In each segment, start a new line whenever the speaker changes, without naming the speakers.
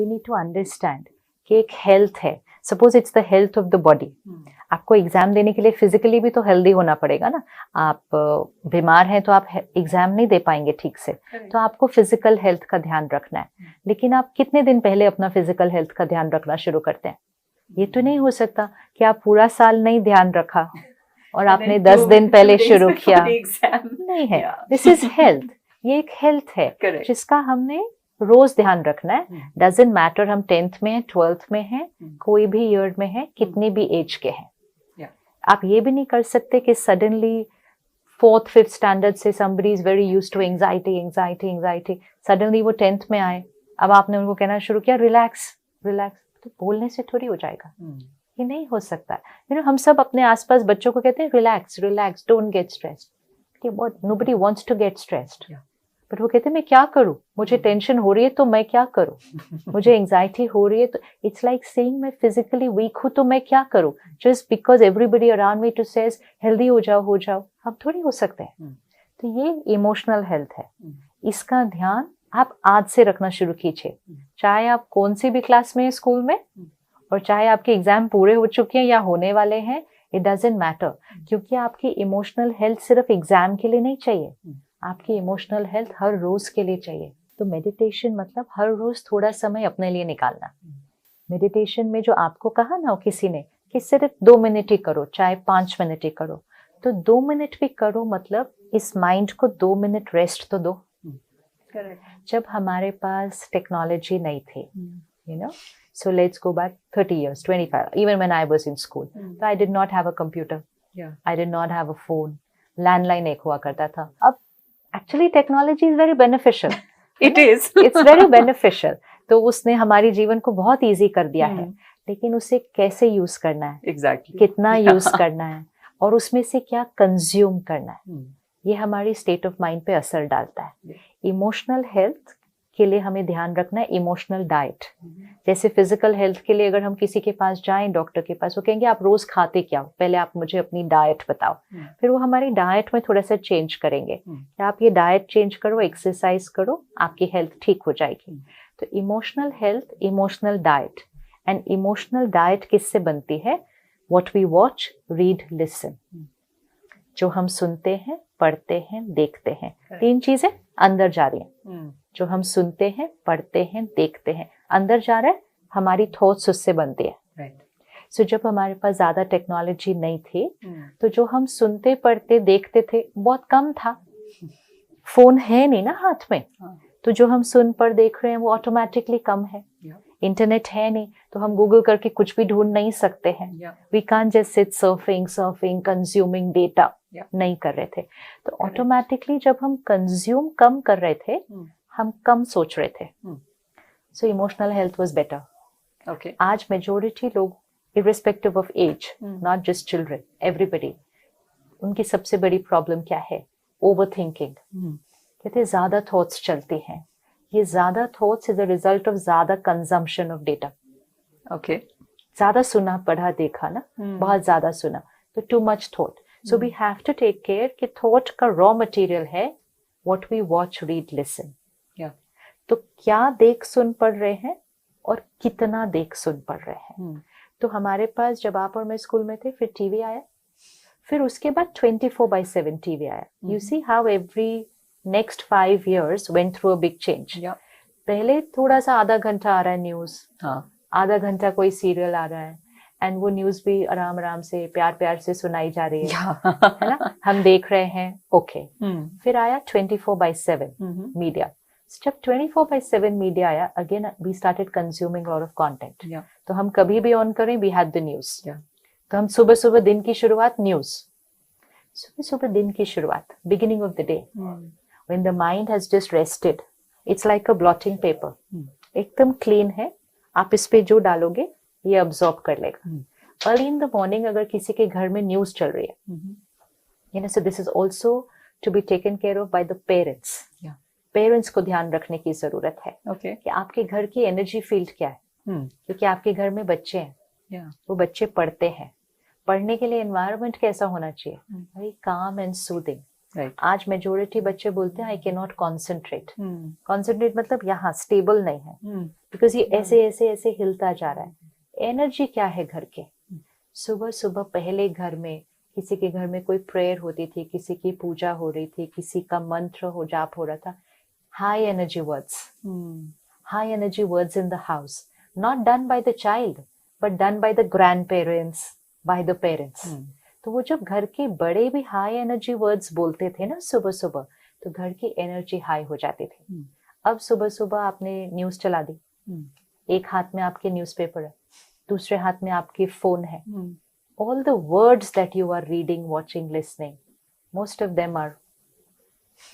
We need to understand कि एक health है, suppose it's the health of the body. आपको एग्जाम देने के लिए फिजिकली भी तो हेल्दी होना पड़ेगा ना। आप बीमार हैं तो आप एग्जाम नहीं दे पाएंगे ठीक से, तो आपको फिजिकल हेल्थ का ध्यान रखना है। लेकिन आप कितने दिन पहले अपना फिजिकल हेल्थ का ध्यान रखना शुरू करते हैं? ये तो नहीं हो सकता कि आप पूरा साल नहीं ध्यान रखा और आपने 10 दिन पहले शुरू किया। नहीं है, दिस इज हेल्थ। ये एक हेल्थ है जिसका हमने रोज ध्यान रखना है। डजेंट मैटर हम 10th में हैं, 12th में हैं, कोई भी ईयर में है, कितनी भी एज के हैं। आप ये भी नहीं कर सकते कि सडनली 4th 5th स्टैंडर्ड से somebody is very used to anxiety, suddenly वो 10th में आए, अब आपने उनको कहना शुरू किया रिलैक्स, तो बोलने से थोड़ी हो जाएगा। ये नहीं हो सकता। हम सब अपने आसपास बच्चों को कहते हैं relax, don't get stressed. Nobody wants to get stressed, but वो कहते हैं मैं क्या करूं, मुझे टेंशन हो रही है तो मैं क्या करूं, मुझे एंजाइटी हो रही है तो इट्स लाइक सेइंग मैं फिजिकली वीक हूं तो मैं क्या करूं, just because everybody around me to says healthy हो जाओ, हम थोड़ी हो सकते हैं। तो ये इमोशनल हेल्थ है, इसका ध्यान आप आज से रखना शुरू कीजिए, चाहे आप कौन सी भी क्लास में हैं स्कूल में, और चाहे आपके एग्जाम पूरे हो चुके हैं या होने वाले हैं, इट डजेंट मैटर, क्योंकि आपकी इमोशनल हेल्थ सिर्फ एग्जाम के लिए नहीं चाहिए, आपकी इमोशनल हेल्थ हर रोज के लिए चाहिए। तो मेडिटेशन मतलब हर रोज थोड़ा समय अपने लिए निकालना। मेडिटेशन में जो आपको कहा ना किसी ने कि सिर्फ 2 मिनट ही करो, चाहे 5 मिनट ही करो, तो 2 मिनट भी करो, मतलब इस माइंड को 2 मिनट रेस्ट तो दो। जब हमारे पास टेक्नोलॉजी नहीं थी, so let's go back 30 years, 25, even when I was in school, so I did not have a computer, I did not have a phone, landline एक हुआ करता था। अब actually technology is very beneficial, it's very beneficial, तो उसने हमारी जीवन को बहुत इजी कर दिया है, लेकिन उसे कैसे यूज करना है, कितना यूज करना है, और उसमें से क्या कंज्यूम करना है, ये हमारी स्टेट ऑफ माइंड पे असर डालता है। इमोशनल हेल्थ के लिए हमें ध्यान रखना है इमोशनल डाइट। जैसे फिजिकल हेल्थ के लिए अगर हम किसी के पास जाएं, डॉक्टर के पास, वो कहेंगे आप रोज खाते क्या हो, पहले आप मुझे अपनी डाइट बताओ, फिर वो हमारी डाइट में थोड़ा सा चेंज करेंगे कि आप ये डाइट चेंज करो, एक्सरसाइज करो, आपकी हेल्थ ठीक हो जाएगी। तो emotional health, emotional diet, and emotional diet किससे बनती है? What we watch, read, listen, जो हम सुनते हैं, पढ़ते हैं, देखते हैं, 3 चीजें अंदर जा रही हैं। जो हम सुनते हैं, पढ़ते हैं, देखते हैं, अंदर जा रहा है, हमारी थॉट्स उससे बनती है। सो जब हमारे पास ज्यादा टेक्नोलॉजी नहीं थी, तो जो हम सुनते, पढ़ते, देखते थे बहुत कम था। फोन है नहीं ना हाथ में, तो जो हम सुन पढ़ देख रहे हैं वो ऑटोमेटिकली कम है। इंटरनेट है नहीं, तो हम गूगल करके कुछ भी ढूंढ नहीं सकते हैं। We can't just sit surfing, consuming data, नहीं कर रहे थे। तो ऑटोमेटिकली जब हम कंज्यूम कम कर रहे थे, हम कम सोच रहे थे। So emotional health was better. आज मेजोरिटी लोग, irrespective of age, not just children, everybody, उनकी सबसे बड़ी प्रॉब्लम क्या है? Over thinking. कहते ज्यादा थॉट्स चलती हैं। ये ज्यादा thoughts is a result of ज्यादा कंजम्पशन ऑफ डेटा। ज्यादा सुना, पढ़ा, देखा ना, बहुत ज्यादा सुना, तो too much thought. So we have to take care कि थॉट का रॉ मटेरियल है what we watch, read, listen. तो क्या देख सुन पढ़ रहे हैं और कितना देख सुन पढ़ रहे हैं। तो हमारे पास जब आप और मैं स्कूल में थे, फिर टीवी आया, फिर उसके बाद 24/7 टीवी आया। You see how every next 5 years went through a big change. पहले थोड़ा सा आधा घंटा आ रहा है न्यूज, आधा घंटा कोई सीरियल आ रहा है, एंड वो न्यूज भी आराम आराम से, प्यार प्यार से सुनाई जा रही है ना, हम देख रहे हैं, ओके। फिर आया 24/7 मीडिया। जब 24/7 मीडिया आया, again we started consuming lot of content. तो हम कभी भी ऑन करें, वी हैड द न्यूज। तो हम सुबह सुबह दिन की शुरुआत न्यूज, सुबह सुबह दिन की शुरुआत, beginning of the day, when the mind has just rested, it's like a blotting paper, एकदम क्लीन है, आप इस पे जो डालोगे ये अब्सॉर्ब कर लेगा। अर्ली इन द मॉर्निंग अगर किसी के घर में न्यूज चल रही है, so this is also to be taken care of by the parents. Parents को ध्यान रखने की जरूरत है कि आपके घर की एनर्जी फील्ड क्या है, क्योंकि आपके घर में बच्चे हैं, वो बच्चे पढ़ते हैं, पढ़ने के लिए एनवायरनमेंट कैसा होना चाहिए? Very calm and soothing. आज मेजोरिटी बच्चे बोलते हैं I can not concentrate. Concentrate मतलब यहाँ स्टेबल नहीं है, बिकॉज ये ऐसे ऐसे ऐसे हिलता जा रहा है। एनर्जी क्या है घर के? सुबह सुबह पहले घर में किसी के घर में कोई प्रेयर होती थी, किसी की पूजा हो रही थी, किसी का मंत्र हो जाप हो रहा था, high energy words, high energy words in the house, not done by the child but done by the grand parents, by the parents. तो वो जब घर के बड़े भी हाई एनर्जी वर्ड्स बोलते थे ना सुबह सुबह, तो घर की एनर्जी हाई हो जाती थी। अब सुबह सुबह आपने न्यूज चला दी, एक हाथ में आपके न्यूज़पेपर है, दूसरे हाथ में आपकी फोन है, all the words that you are reading, watching, listening, most of them are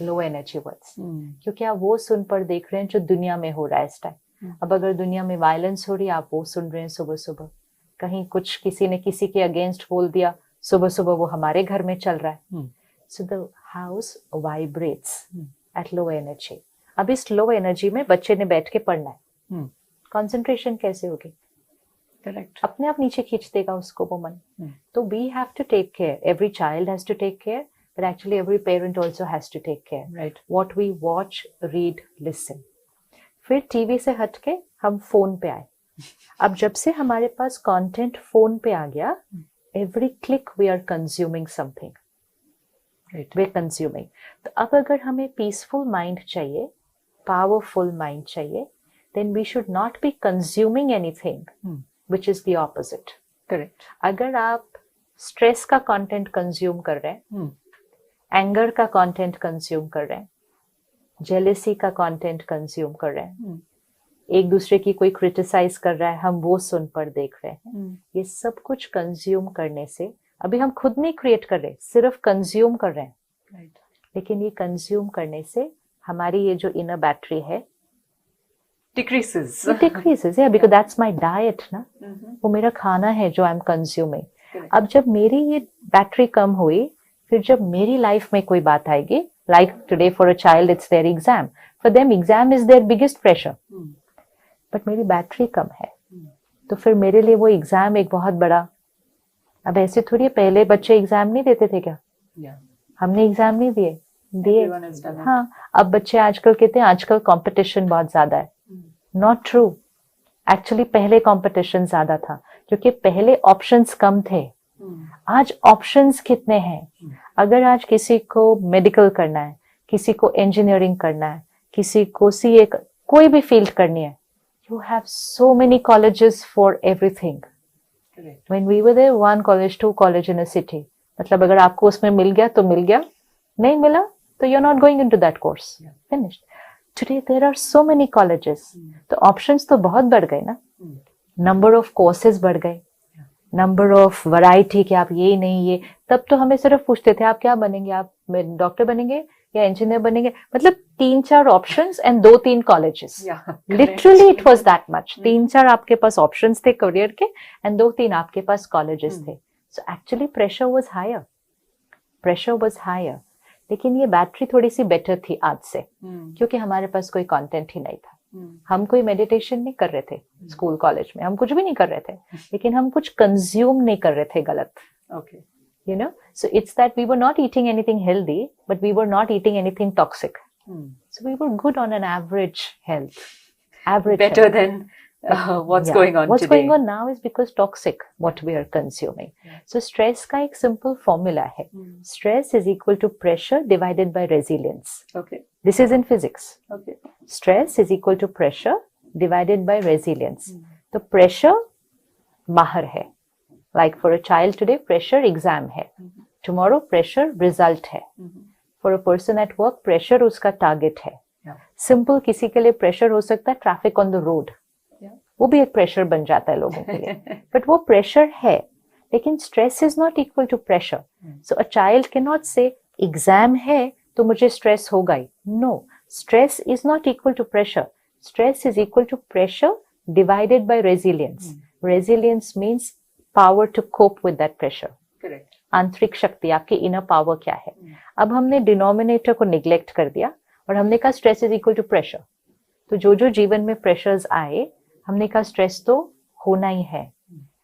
low energy words, क्योंकि आप वो सुन पर देख रहे हैं जो दुनिया में हो रहा है इस टाइम। अब अगर दुनिया में वायलेंस हो रही है, आप वो सुन रहे हैं सुबह सुबह। कहीं कुछ किसी ने किसी के अगेंस्ट बोल दिया, सुबह सुबह वो हमारे घर में चल रहा है। So the house vibrates at low energy. अब इस लो एनर्जी में बच्चे ने बैठ के पढ़ना है, कंसंट्रेशन कैसे होगी?
करेक्ट,
अपने आप नीचे खींच देगा उसको वो मन। तो we have to take care, every child has to take care, but actually every parent also has to take care,
right.
What we watch, read, listen. फिर टीवी से हटके हम फोन पे आए। अब जब से हमारे पास कंटेंट फोन पे आ गया, every click we are consuming something, we are consuming. तो अब अगर हमें पीसफुल माइंड चाहिए, पावरफुल माइंड चाहिए, then we should not be consuming anything which is the opposite.
Correct.
अगर आप स्ट्रेस का कंटेंट कंज्यूम कर रहे हैं, एंगर का कंटेंट कंज्यूम कर रहे हैं, जेलेसी का कंटेंट कंज्यूम कर रहे हैं, एक दूसरे की कोई क्रिटिसाइज कर रहा है, हम वो सुन पर देख रहे हैं, ये सब कुछ कंज्यूम करने से, अभी हम खुद नहीं क्रिएट कर रहे, सिर्फ कंज्यूम कर रहे हैं,
राइट।
लेकिन ये कंज्यूम करने से हमारी ये जो इनर बैटरी है
decreases.
It decreases, yeah, because that's my diet ना, वो मेरा खाना है जो आई एम कंज्यूमिंग। अब जब मेरी ये बैटरी कम हुई, फिर जब मेरी लाइफ में कोई बात आएगी, like today for a child it's their exam, for them exam is their biggest pressure, but मेरी बैटरी कम है, तो फिर मेरे लिए वो एग्जाम एक बहुत बड़ा। अब ऐसे थोड़ी पहले बच्चे एग्जाम नहीं देते थे क्या? हमने एग्जाम नहीं दिए। हाँ, अब बच्चे आजकल कहते हैं आजकल कंपटीशन बहुत ज्यादा है। नॉट ट्रू, एक्चुअली पहले कंपटीशन ज्यादा था, क्योंकि पहले ऑप्शंस कम थे। आज ऑप्शंस कितने हैं? अगर आज किसी को मेडिकल करना है, किसी को इंजीनियरिंग करना है, किसी को सीए, कोई भी फील्ड करनी है, you have so many colleges for everything. When we were there, 1 college 2 college in a city, मतलब अगर आपको उसमें मिल गया तो मिल गया, नहीं मिला तो you are not going into that course, finished. Today there are so many colleges, तो ऑप्शंस तो बहुत बढ़ गए ना, नंबर ऑफ कोर्सेज बढ़ गए, नंबर ऑफ वैरायटी, कि आप ये नहीं ये। तब तो हमें सिर्फ पूछते थे आप क्या बनेंगे, आप डॉक्टर बनेंगे या इंजीनियर बनेंगे, मतलब 3-4 options and 2-3 colleges, literally it was that much. 3-4 आपके पास ऑप्शंस थे करियर के एंड 2-3 आपके पास कॉलेजेस थे। So actually pressure was higher, लेकिन ये बैटरी थोड़ी सी बेटर थी आज से, क्योंकि हमारे पास कोई कंटेंट ही नहीं था। हम कोई मेडिटेशन नहीं कर रहे थे स्कूल कॉलेज में, हम कुछ भी नहीं कर रहे थे, लेकिन हम कुछ कंज्यूम नहीं कर रहे थे गलत।
Okay,
you know, so it's that we were not eating anything healthy, but we were not eating anything toxic, so we were good on an average health, average
better than what's going on
what's
today.
going on now is because toxic what we are consuming. So stress का एक simple formula है, stress is equal to pressure divided by resilience.
Okay,
This is in physics.
okay,
Stress is equal to pressure divided by resilience. तो pressure बाहर है, like for a child today pressure exam है, tomorrow pressure result है, for a person at work pressure उसका target है। Simple किसी के लिए pressure हो सकता है traffic on the road, वो भी एक प्रेशर बन जाता है लोगों के लिए, बट वो प्रेशर है, लेकिन stress is not equal to pressure. So a child can not say exam है तो मुझे स्ट्रेस होगा ही, no, stress is not equal to pressure, stress is equal to pressure divided by resilience. Resilience means power to cope with that pressure,
correct.
आंतरिक शक्ति, आपकी inner power क्या है। अब हमने डिनोमिनेटर को निग्लेक्ट कर दिया और हमने कहा stress is equal to pressure, तो जो जीवन में प्रेशर्स आए, हमने कहा स्ट्रेस तो होना ही है,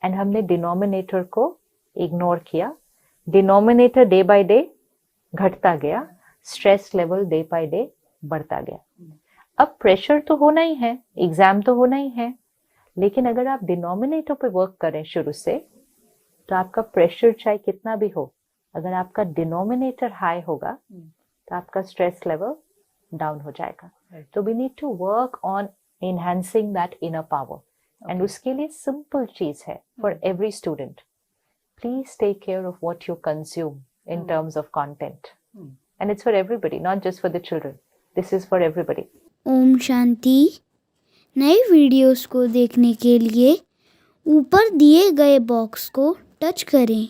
एंड हमने डिनोमिनेटर को इग्नोर किया। डिनोमिनेटर डे बाय डे घटता गया, stress level day by day बढ़ता गया। अब प्रेशर तो होना ही है, एग्जाम तो होना ही है, लेकिन अगर आप डिनोमिनेटर पे वर्क करें शुरू से, तो आपका प्रेशर चाहे कितना भी हो, अगर आपका डिनोमिनेटर हाई होगा तो आपका स्ट्रेस लेवल डाउन हो जाएगा. तो we need to work on enhancing that inner power. And उसके लिए सिंपल चीज है for every student. Please take care of what you consume in terms of content. And it's for everybody, not just for the children. This is for everybody.
Om Shanti. नई videos को देखने के लिए ऊपर दिए गए बॉक्स को टच करें.